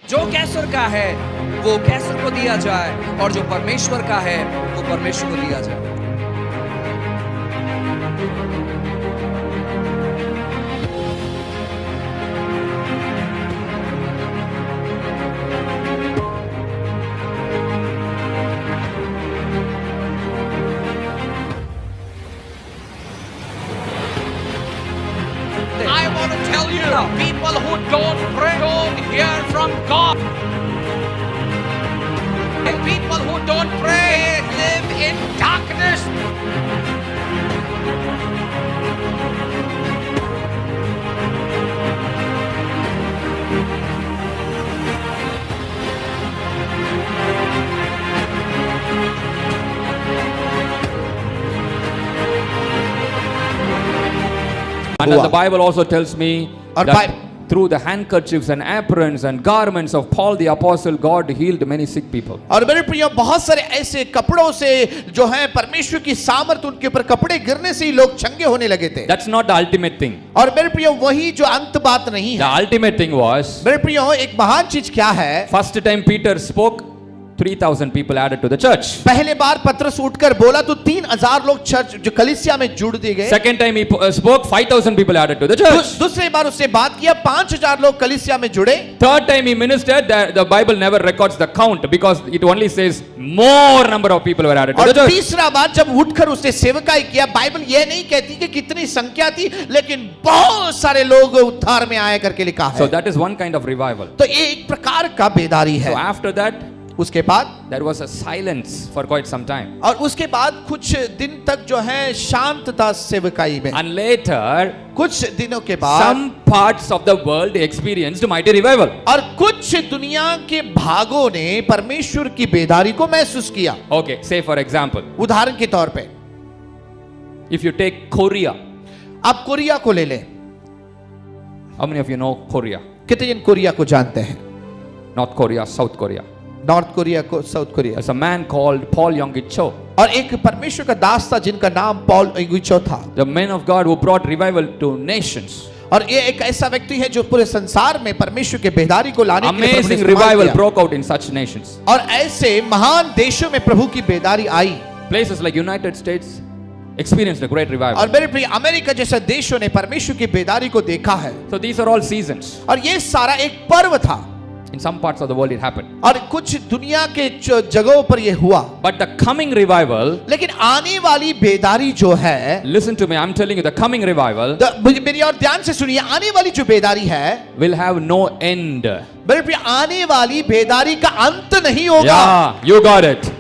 जो कैसर का है वो कैसर को दिया जाए और जो परमेश्वर का है वो परमेश्वर को दिया जाए। I want to tell you, people who don't pray don't hear from God. And people who don't pray live in darkness. And then the Bible also tells me और that through the handkerchiefs and aprons and garments of Paul the apostle, God healed many sick people. और मेरे प्रियो बहुत सारे ऐसे कपड़ों से जो है परमेश्वर की सामर्थ उनके ऊपर कपड़े गिरने से ही लोग चंगे होने लगे थे। That's not the ultimate thing. और मेरे प्रियो वही जो अंत बात नहीं The है। ultimate thing was, मेरे प्रियो एक महान चीज क्या है? first time Peter spoke, 3,000 people added to the church. पहले बार पतरस उठकर बोला तो 3,000 लोग चर्च जो कलीसिया में जुड़ दिए गए। Second time he spoke, 5,000 people added to the church. दूसरी बार उसने बात किया 5,000 लोग कलीसिया में जुड़े। Third time he ministered, the Bible never records the count because it only says more number of people were added to और the church. तीसरा बार जब उठकर उसने सेवकाई किया, बाइबल ये नहीं कहती कि कितनी संख्या थी, लेकिन बहुत सारे लोग उद्धार में आए करके लिखा है। So that is one kind of revival. तो ये एक प्रकार का बेदारी है। So after that, उसके बाद there was a silence for quite some time. और उसके बाद कुछ दिन तक जो है शांत था सेवकाई में। And later, कुछ दिनों के बाद some parts of the world experienced mighty revival. और कुछ दुनिया के भागों ने परमेश्वर की बेदारी को महसूस किया। Okay, say for example, उदाहरण के तौर पे if you take Korea, आप कोरिया को ले लें। how many of you know Korea? कितने जन कोरिया को जानते हैं? North Korea, South Korea. North Korea को, South Korea. There's a man called Paul Yonggi-cho, और एक परमेश्वर का दास था जिनका नाम पॉल यंगीचो था। the man of God who brought revival to nations. और ये एक ऐसा व्यक्ति है जो पूरे संसार में परमेश्वर के बेदारी को लाने के लिए प्रभु ने Amazing इस्तेमाल revival किया। broke out in such nations. और ऐसे महान देशों में प्रभु की बेदारी आई। Places like United States experienced a great revival. और मेरे प्रिय अमेरिका जैसे देशों ने परमेश्वर की बेदारी को देखा है। So these are all seasons. और ये सारा एक पर्व था। In some parts of the world it happened. और कुछ दुनिया के जगहों पर ये हुआ। But the coming revival, लेकिन आने वाली बेदारी जो है, listen to me, I'm telling you, the coming revival मेरी और ध्यान से सुनिए, आने वाली जो बेदारी है will have no end. मेरे प्रिय आने वाली बेदारी का अंत नहीं होगा। Yeah, you got it.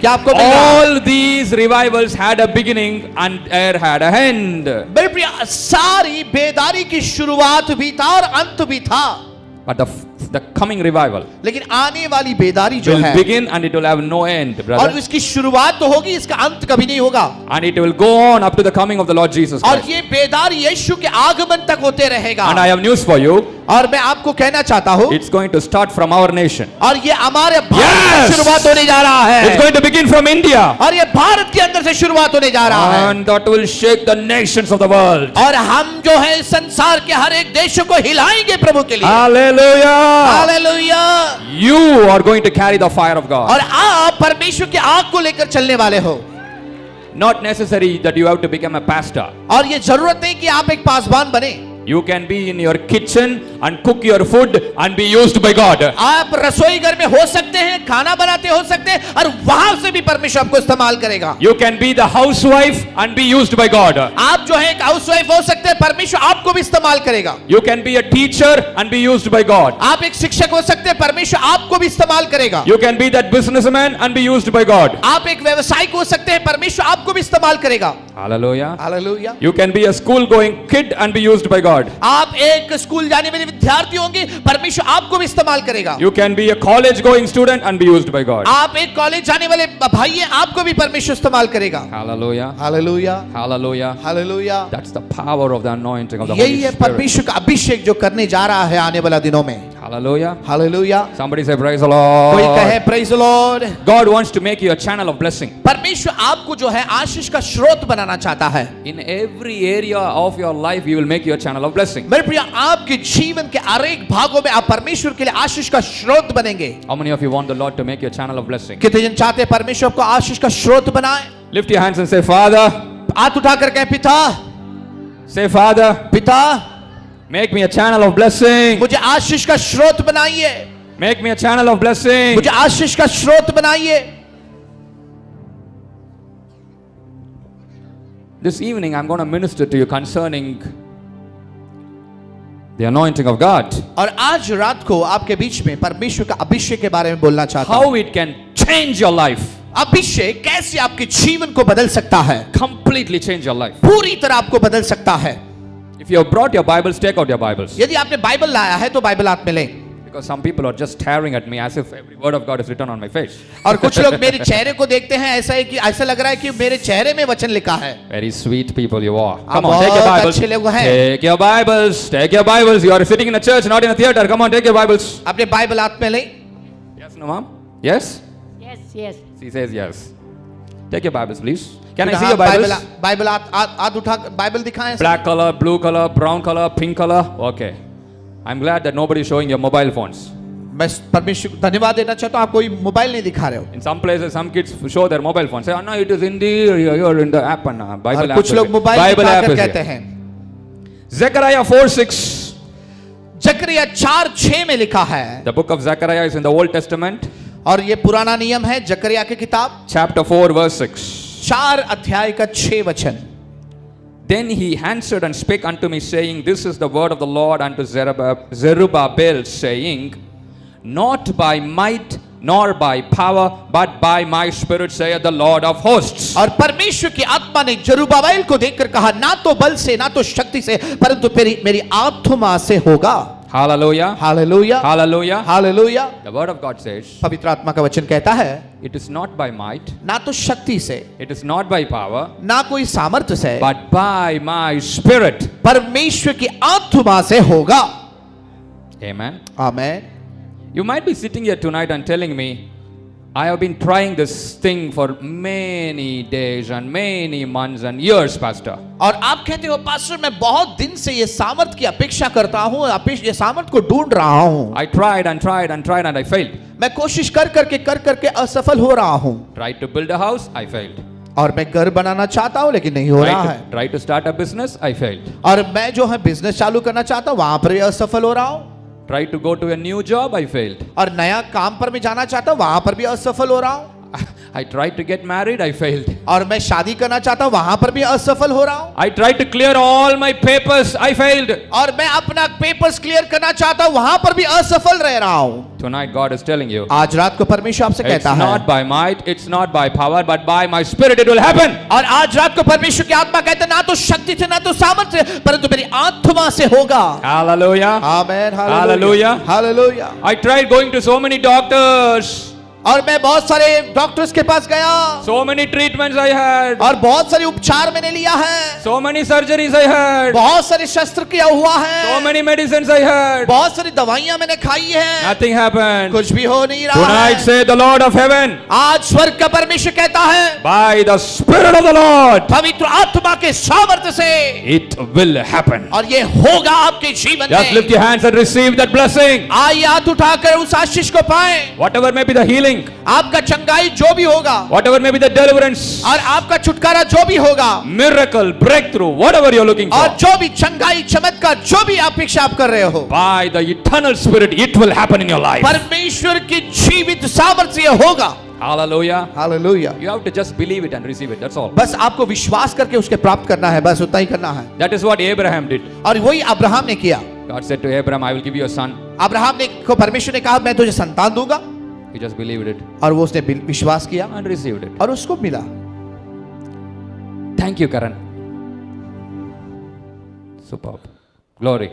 क्या आपको मिल रहा है? All these revivals had a beginning and there had a end. मेरे प्रिय सारी बेदारी की शुरुआत भी था और अंत भी था। But the coming revival लेकिन आने वाली बेदारी जो will है begin and it will have no end, और brother. इसकी शुरुआत तो होगी, इसका अंत कभी नहीं होगा। And it will go on up to the coming of the Lord Jesus और Christ. ये बेदारी यीशु के आगमन तक होते रहेगा। And I have news for you. और मैं आपको कहना चाहता हूँ, It's going to start from our nation. और ये हमारे भारत Yes! से शुरुआत होने जा रहा It's है। going to begin from India. और ये भारत के अंदर से शुरुआत होने जा रहा है। And that will shake the nations of the world. और हम जो है संसार के हर एक देशों को हिलाएंगे प्रभु के लिए। Hallelujah. Hallelujah. You are going to carry the fire of God. और आप परमेश्वर की आग को लेकर चलने वाले हो। Not necessary that you have to become a pastor. और ये जरूरत नहीं कि आप एक पासवान बने। You can be in your kitchen and cook your food and be used by God. आप रसोई घर में हो सकते हैं, खाना बनाते हो सकते हैं, और वहां से भी परमेश्वर आपको इस्तेमाल करेगा। You can be the housewife and be used by God. आप जो है एक हाउसवाइफ हो सकते हैं, परमेश्वर आपको भी इस्तेमाल करेगा। You can be a teacher and be used by God. आप एक शिक्षक हो सकते हैं, परमेश्वर आपको भी इस्तेमाल करेगा। You can be that businessman and be used by God. आप एक व्यवसायिक हो सकते हैं, परमेश्वर आपको भी इस्तेमाल करेगा। Hallelujah. Hallelujah. You can be a school going kid and be used by God. आप एक स्कूल जाने वाले विद्यार्थी होंगे, परमेश्वर आपको भी इस्तेमाल करेगा। You can be a college going student and be used by God. आप एक कॉलेज जाने वाले भाई हैं, आपको भी परमेश्वर इस्तेमाल करेगा। Hallelujah. Hallelujah. Hallelujah. Hallelujah. That's the power of the anointing of the यही Holy है Spirit. परमेश्वर का अभिषेक जो करने जा रहा है आने वाला दिनों में। Hallelujah. Hallelujah. Somebody say praise the कोई Lord. कहे praise the Lord. God wants to make you a channel of blessing. परमेश्वर आपको जो है आशीष का स्रोत बनाना चाहता है। In every area of your life, He will make you a channel of blessing. मेरे प्रिय, आपके जीवन के हर एक भागों में आप परमेश्वर के लिए आशीष का स्रोत बनेंगे। How many of you want the Lord to make you a channel of blessing? कितने जन चाहते हैं परमेश्वर आपको आशीष का स्रोत बनाए? Lift your hands and say, Father. हाथ उठाकर कहें, पिता, Say, Father, पिता, make me a channel of blessing. मुझे आशीष का स्रोत बनाइए। Make me a channel of blessing. मुझे आशीष का स्रोत बनाइए। This evening, I'm going to minister to you concerning the anointing of God. और आज रात को आपके बीच में परमेश्वर का अभिषेक के बारे में बोलना चाहता हूं। How it can change your life. अभिषेक कैसे आपके जीवन को बदल सकता है, Completely change your life. पूरी तरह आपको बदल सकता है। If you have brought your Bibles, take out your Bibles. यदि आपने बाइबल लाया है तो बाइबल हाथ में लें। Because some people are just staring at me as if every word of God is written on my face. और कुछ लोग मेरे चेहरे को देखते हैं, ऐसा है कि ऐसा लग रहा है कि मेरे चेहरे में वचन लिखा है। Very sweet people you are. आप Come on, take your बहुत Bibles. अच्छे लोग हैं। Take your Bibles. Take your Bibles. You are sitting in a church, not in a theater. Come on, take your Bibles. अपने Bible हाथ में लें। Yes, no, ma'am? Yes? Yes, yes. She says yes. Take your Bibles, please. Can I see your Bibles? Bible हाथ उठा Bible दिखाएं। Black color, blue color, brown color, pink color. Okay. I'm glad that nobody is showing your mobile phones. मैं परमेश्वर को धन्यवाद देना चाहता हूं, आप कोई मोबाइल नहीं दिखा रहे हो। In some places, some kids show their mobile phones. Say, oh no, it is in the, you're in the app and Bible और app. कुछ लोग मोबाइल Bible app दिखाकर is कहते here. हैं। Zechariah 4:6. जकरिया 4:6 में लिखा है। The book of Zechariah is in the Old Testament. और ये पुराना नियम है, जकरिया की किताब Chapter 4, verse 6. 4 अध्याय का 6 वचन। Then he answered and spake unto me, saying, This is the word of the Lord unto Zerubbabel, saying, Not by might nor by power, but by my spirit, saith the Lord of hosts. और परमेश्वर की आत्मा ने जरुब्बाबेल को देखकर कहा, ना तो बल से ना तो शक्ति से, परंतु मेरी आत्मा से होगा। Hallelujah. Hallelujah, Hallelujah. Hallelujah. The word of God says, पवित्र आत्मा का वचन कहता है, It is not by might, ना तो शक्ति से, it is not by power, ना कोई सामर्थ्य से, but by my spirit. परमेश्वर की आत्मा से होगा। Amen. Amen. You might be sitting here tonight and telling me, I have been trying this thing for many days and many months and years, Pastor. और आप कहते हो, पास्टर मैं बहुत दिन से ये सामर्थ्य की अपेक्षा करता हूँ, ये सामर्थ्य को ढूंढ रहा हूँ। I tried and tried and tried and I failed. मैं कोशिश कर करके असफल हो रहा हूँ। Tried to build a house, I failed. और मैं घर बनाना चाहता हूँ लेकिन नहीं हो रहा है। Tried to start a business, I failed. और मैं जो है बिजनेस चालू करना चाहता हूँ, वहां पर भी असफल हो रहा हूँ। Tried to go to a new job, I failed. और नया काम पर मैं जाना चाहता हूँ, वहां पर भी असफल हो रहा हूँ। I tried to get married, I failed. और मैं शादी करना चाहता हूँ, वहां पर भी असफल हो रहा हूँ। I tried to clear all my papers, I failed. और मैं अपना पेपर्स क्लियर करना चाहता हूँ, वहां पर भी असफल रह रहा हूँ। Tonight God is telling you, आज रात को परमेश्वर आपसे it's कहता है, not by might, it's not by power, but by my spirit it will happen. और आज रात को परमेश्वर की आत्मा कहते हैं, ना तो शक्ति से ना तो सामर्थ्य से, परंतु मेरी आत्मा से होगा। Hallelujah. Amen, Hallelujah. Hallelujah. I tried going to so many doctors. और मैं बहुत सारे डॉक्टर्स के पास गया, So many treatments I had. और बहुत सारे उपचार मैंने लिया है, So many surgeries I had. बहुत सारे शस्त्रक्रिया हुआ है, So many medicines I had. बहुत सारी दवाइयां मैंने खाई है, Nothing happened. कुछ भी हो नहीं रहा Tonight है। say the Lord of heaven, आज स्वर्ग का परमेश्वर कहता है, by the Spirit of the Lord, पवित्र आत्मा के सामर्थ्य से, it will happen. और ये होगा आपके जीवन Just lift में। your hands and receive that blessing. आइए हाथ उठाकर उस आशीष को पाएं। Whatever may be the healing, आपका चंगाई जो भी होगा, whatever may be the deliverance, और आपका छुटकारा जो भी होगा, miracle, breakthrough, whatever you're looking और for, जो भी चंगाई चमत्कार जो भी अपेक्षा आप कर रहे हो, by the eternal Spirit, it will happen in your life. परमेश्वर की जीवित सामर्थ्य ये होगा। Hallelujah. Hallelujah. You have to just believe it and receive it. That's all. बस आपको विश्वास करके उसके प्राप्त करना है, बस उतना ही करना है। That is what Abraham did. और वही अब्राहम ने किया। God said to Abraham, I will give you a son. Abraham ने को परमेश्वर ने कहा, मैं तुझे संतान दूंगा, He just believed it और वो उसने विश्वास किया and received it. और उसको मिला। Thank you, Karan. Superb. Glory.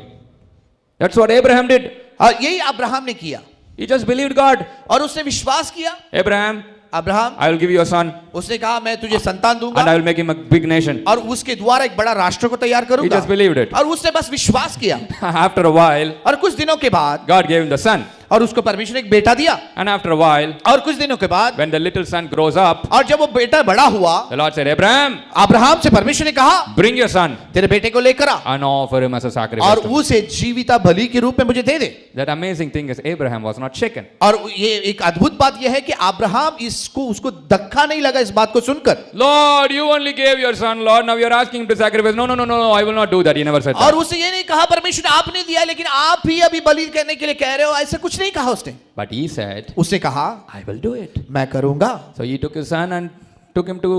That's what Abraham did. और यही अब्राहम ने किया, He just believed God. और उसने विश्वास किया। Abraham, Abraham, I will give you a son, उसने कहा मैं तुझे संतान and दूंगा I will make him a big nation. और उसके द्वारा एक बड़ा राष्ट्र को तैयार He करूंगा। just believed it. और उसने बस विश्वास किया। After a while, और कुछ दिनों के बाद God gave him the son. और उसको परमेश्वर ने एक बेटा दिया। And after a while, और कुछ दिनों के बाद when the little son grows up, और जब वो बेटा बड़ा हुआ, the Lord said, Abraham, Abraham से परमेश्वर ने कहा bring your son तेरे बेटे को लेकर आ and offer him as a sacrifice. और to me." उसे जीविता बलि के रूप में मुझे दे दे। That amazing thing is Abraham was not shaken. और ये एक अद्भुत बात यह है कि अब्राहम उसको धक्का नहीं लगा इस बात को सुनकर। Lord, you only gave your son, Lord. Now you're asking him to sacrifice. No, no, no, no, no. I will not do that. He never said और that. उसे ये नहीं कहा परमेश्वर आपने दिया लेकिन आप ही अभी बलि करने के लिए कह रहे हो, ऐसा कुछ नहीं कहा उसने। But he said, उसने कहा I will do it. मैं करूंगा। So he took his son and took him to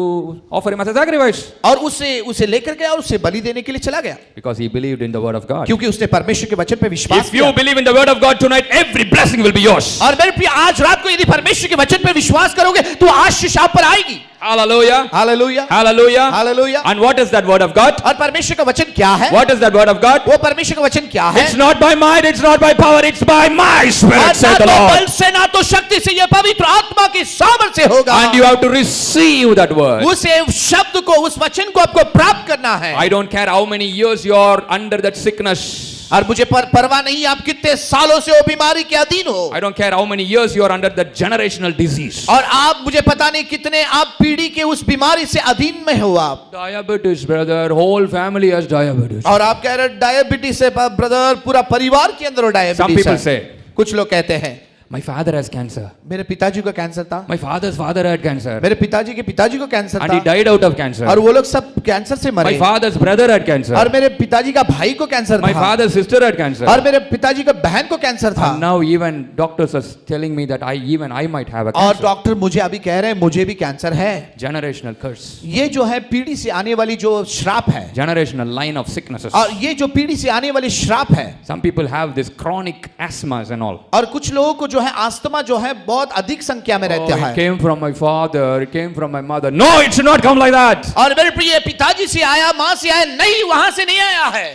offer him as a sacrifice. और उसे लेकर गया और उसे बलि देने के लिए चला गया Because he believed in the word of God. क्योंकि उसने परमेश्वर के वचन पे विश्वास If you किया। believe in the word of God tonight, every blessing will be yours. और मेरे प्रिय आज रात को यदि परमेश्वर के वचन पे विश्वास करोगे तो आशीष आप पर आएगी। Hallelujah. Hallelujah, Hallelujah. Hallelujah. And what is that word of God? और परमेश्वर का वचन क्या है? What is that word of God? वो परमेश्वर का वचन क्या है? It's not by might, it's not by power, it's by my spirit, और said ना the तो Lord. बल से ना तो शक्ति से, ये पवित्र आत्मा की सामर्थ से होगा। And you have to receive that word. उसे शब्द को, उस वचन को आपको प्राप्त करना है। I don't care how many years you are under that sickness. और मुझे परवाह नहीं आप कितने सालों से वो बीमारी के अधीन हो। I don't care how many years you are under that generational disease. और आप मुझे पता नहीं कितने आप पीढ़ी के उस बीमारी से अधीन में हो आप। Diabetes, brother. Whole family has diabetes. और आप कह रहे डायबिटीज से ब्रदर, पूरा परिवार के अंदर Some डायबिटीज people है। say, कुछ लोग कहते हैं my father has cancer. मेरे पिताजी को कैंसर था, My father's father had cancer. मेरे पिताजी के पिताजी को कैंसर And he था died out of cancer. और वो लोग सब कैंसर से My मरे। father's brother had cancer. और मेरे पिताजी का भाई को कैंसर My था father's sister had cancer. और मेरे पिताजी का बहन को कैंसर था। And now even doctors are telling me that I might have a और cancer. डॉक्टर मुझे अभी कह रहे हैं मुझे भी कैंसर है। Generational curse. ये जो है पीढ़ी से आने वाली जो श्राप है, Generational line of sicknesses. और ये जो पीढ़ी से आने वाली श्राप है। Some people have this chronic asthmas and all. और कुछ लोगों को जो है आस्थमा जो है बहुत अधिक संख्या में रहता Oh, it है। came from my father, it came from my mother. No, it should not come like that. और मेरे प्रिय पिताजी से आया, माँ से आया, नहीं वहां से नहीं आया है।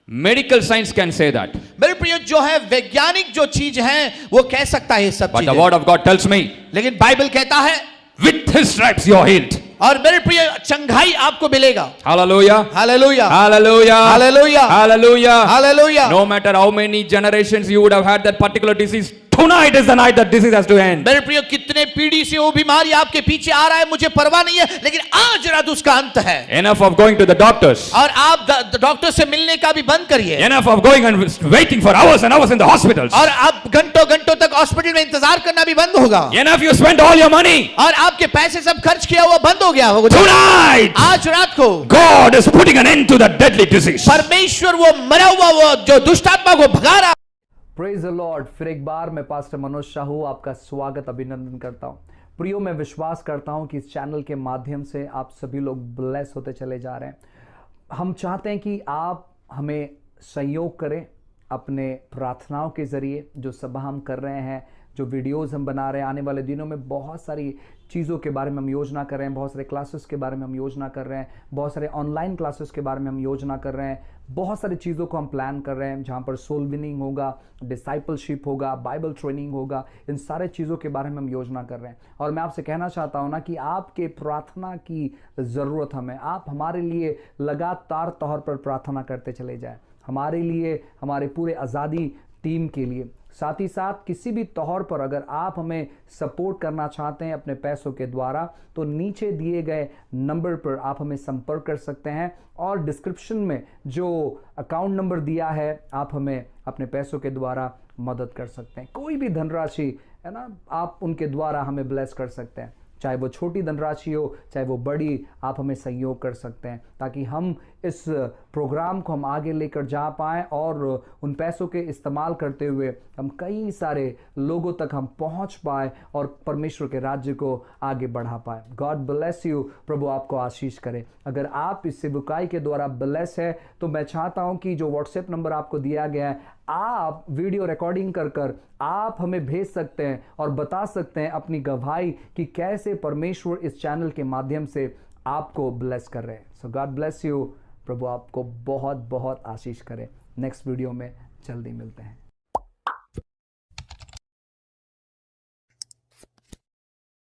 Medical science can say that. मेरे प्रिय जो है वैज्ञानिक जो चीज है वो कह सकता है ये सब But the चीजें। word of God tells me, लेकिन बाइबल कहता है with his stripes you are healed. और मेरे प्रिय चंगाई आपको मिलेगा। Hallelujah. Hallelujah, Hallelujah. Hallelujah, Hallelujah. Hallelujah. No matter how many generations you would have had that particular disease, tonight is the night that disease has to end. मेरे प्रिय कितने पीढ़ी से वो बीमारी आपके पीछे आ रहा है मुझे परवाह नहीं है, लेकिन आज रात उसका अंत है। Enough of going to the doctors. और आप डॉक्टर से मिलने का भी बंद करिए। Enough of going and waiting for hours and hours in the hospitals. और आप घंटों घंटों तक हॉस्पिटल में इंतजार करना भी बंद होगा। Enough you spent all your money. और आपके पैसे सब खर्च किया हुआ बंद हो गया होगा। Tonight, आज रात को God is putting an end to that deadly disease. परमेश्वर वो मरा हुआ वो जो दुष्ट आत्मा को भगा रहा। Praise the Lord. फिर एक बार मैं पास्टर मनोज शाहू आपका स्वागत अभिनंदन करता हूं। प्रियो, मैं विश्वास करता हूं कि इस चैनल के माध्यम से आप सभी लोग ब्लेस होते चले जा रहे हैं। हम चाहते हैं कि आप हमें सहयोग करें अपने प्रार्थनाओं के ज़रिए। जो सभा हम कर रहे हैं, जो वीडियोस हम बना रहे हैं, आने वाले दिनों में बहुत सारी चीज़ों के बारे में हम योजना कर रहे हैं, बहुत सारे क्लासेस के बारे में हम योजना कर रहे हैं, बहुत सारे ऑनलाइन क्लासेस के बारे में हम योजना कर रहे हैं, बहुत सारी चीज़ों को हम प्लान कर रहे हैं जहाँ पर सोल विनिंग होगा, डिसाइपलशिप होगा, बाइबल ट्रेनिंग होगा। इन सारे चीज़ों के बारे में हम योजना कर रहे हैं। और मैं आपसे कहना चाहता हूँ ना कि आपके प्रार्थना की ज़रूरत हमें। आप हमारे लिए लगातार तौर पर प्रार्थना करते चले जाएं, हमारे लिए, हमारे पूरे आज़ादी टीम के लिए। साथ ही साथ किसी भी तौर पर अगर आप हमें सपोर्ट करना चाहते हैं अपने पैसों के द्वारा, तो नीचे दिए गए नंबर पर आप हमें संपर्क कर सकते हैं। और डिस्क्रिप्शन में जो अकाउंट नंबर दिया है, आप हमें अपने पैसों के द्वारा मदद कर सकते हैं। कोई भी धनराशि है ना, आप उनके द्वारा हमें ब्लेस कर सकते हैं, चाहे वो छोटी धनराशि हो चाहे वो बड़ी, आप हमें सहयोग कर सकते हैं ताकि हम इस प्रोग्राम को हम आगे लेकर जा पाएँ और उन पैसों के इस्तेमाल करते हुए हम कई सारे लोगों तक हम पहुंच पाए और परमेश्वर के राज्य को आगे बढ़ा पाए। God bless you. प्रभु आपको आशीष करे। अगर आप इस सेवकाई के द्वारा ब्लेस है तो मैं चाहता हूं कि जो व्हाट्सएप नंबर आपको दिया गया है, आप वीडियो रिकॉर्डिंग कर आप हमें भेज सकते हैं और बता सकते हैं अपनी गवाही कि कैसे परमेश्वर इस चैनल के माध्यम से आपको ब्लेस कर रहे हैं। सो गॉड ब्लेस यू। प्रभु आपको बहुत बहुत आशीष करे। नेक्स्ट वीडियो में जल्दी मिलते हैं।